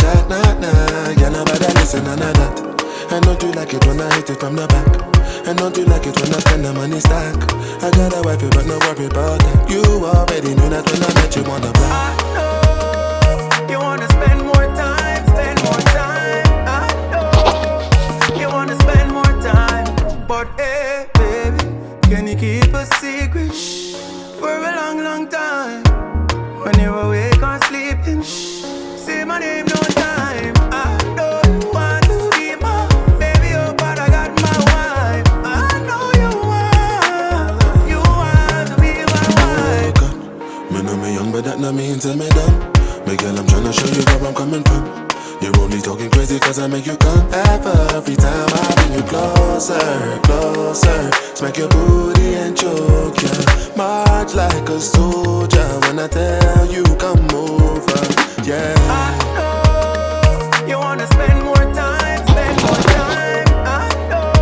that, nah. Yeah, nobody listen, none of that. And don't you like it when I hit it from the back? And don't you like it when I spend the money stack? I got a wife, but no worry about that. You already knew that when I met you on the block. I know you wanna spend more time, spend more time. I know you wanna spend more time. But hey, baby, can you keep a secret for a long, long time? When you're awake or sleeping, say my name no time. I know you want to be my baby, oh, but I got my wife. I know you want to be my wife. Me know me young, but that not mean tell me dumb. Me girl, I'm tryna show you where I'm coming from. You're only talking crazy cause I make you come. Every time I bring you closer, closer. Smack your booty and choke ya. March like a soldier when I tell you come over, yeah. I know you wanna spend more time, spend more time. I know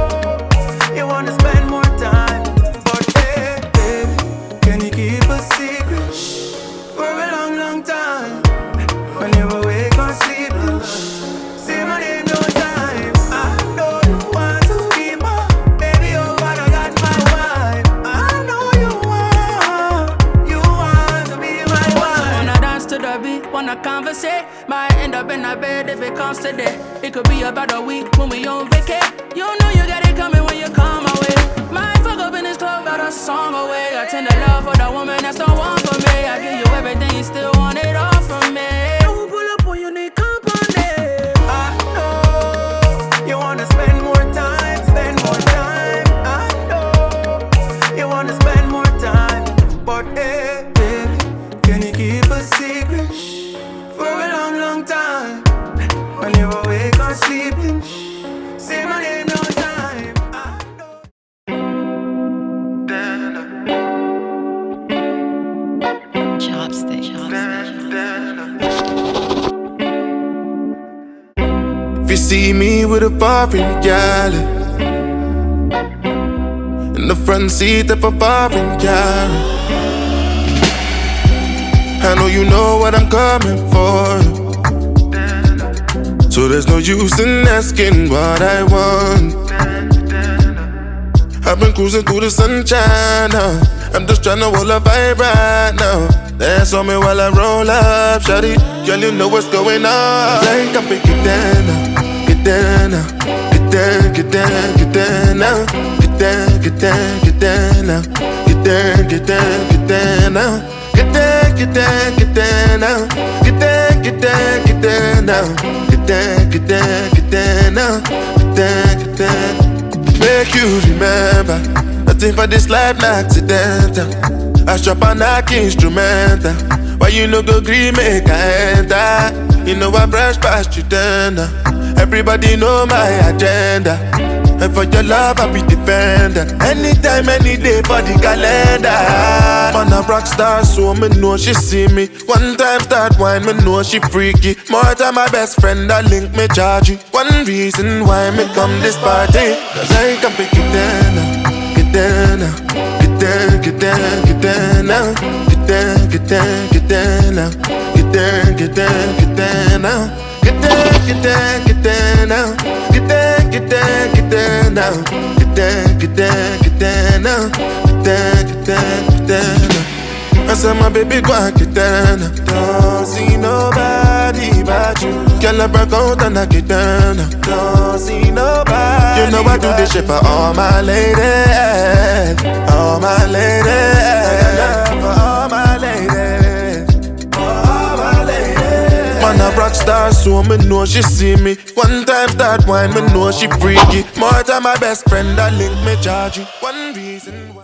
you wanna spend more time. But hey, baby, can you keep a secret for a long, long time? When you're awake or sleeping, say my name no time. I know you want to be my baby, oh, but I got my wife. I know you want to be my wife. Wanna dance to the beat, wanna conversate. Might end up in a bed if it comes to that. It could be about a week when we on vacay. You know you got it coming when you come my way. Might fuck up in this club, got a song away. I tend to love for the woman that's the one for me. I give you everything, you still want it all from me. Don't pull up when you need company. I know you wanna spend more time, spend more time. I know you wanna spend more time. But hey, baby, can you keep a secret for a long, long time? When you're awake or sleeping, say my name no time. I know. Chopstick. If you see me with a foreign gal in the front seat of a foreign car, I know you know what I'm coming for. So there's no use in asking what I want. I've been cruising through the sunshine now. I'm just tryna hold a vibe right now. Dance on me while I roll up, shawty. Girl, you know what's going on. Like I'm picking down now. Get down now. Get down, get down, get down now. Get down, get down, get down now. Get down, get down, get down now. Get down, get down, get down now. Get down, get down, get down now. Get down, get down, get down now. Get down, get down. Make you remember, nothing for this life not accidental. I strap a knock instrumental. Why you no go green make I enter? You know I brush past you then. Everybody know my agenda. And for your love I be defender. Anytime, any day for the calendar. Man a rock star so me know she see me. One time start wine me know she freaky. More time my best friend I link me charge you. One reason why me come this party, cause I can pick it down now. Get down now. Get down, get down, get down now. Get down, get down, get down now. Get down, get down, get down now. Get down, get down, get down now. Get down, get down, get down now. Get down, get down, get down now. Get down, get down, get down now. I said my baby go and get down now. Don't see nobody but you. Girl I broke out and I get down now. Don't see nobody. You know I do this shit for all my ladies. All my ladies. I got love for all my ladies. Man a rock star so me know she see me. One time start wine me know she freaky. More time my best friend I link me charge you. One reason why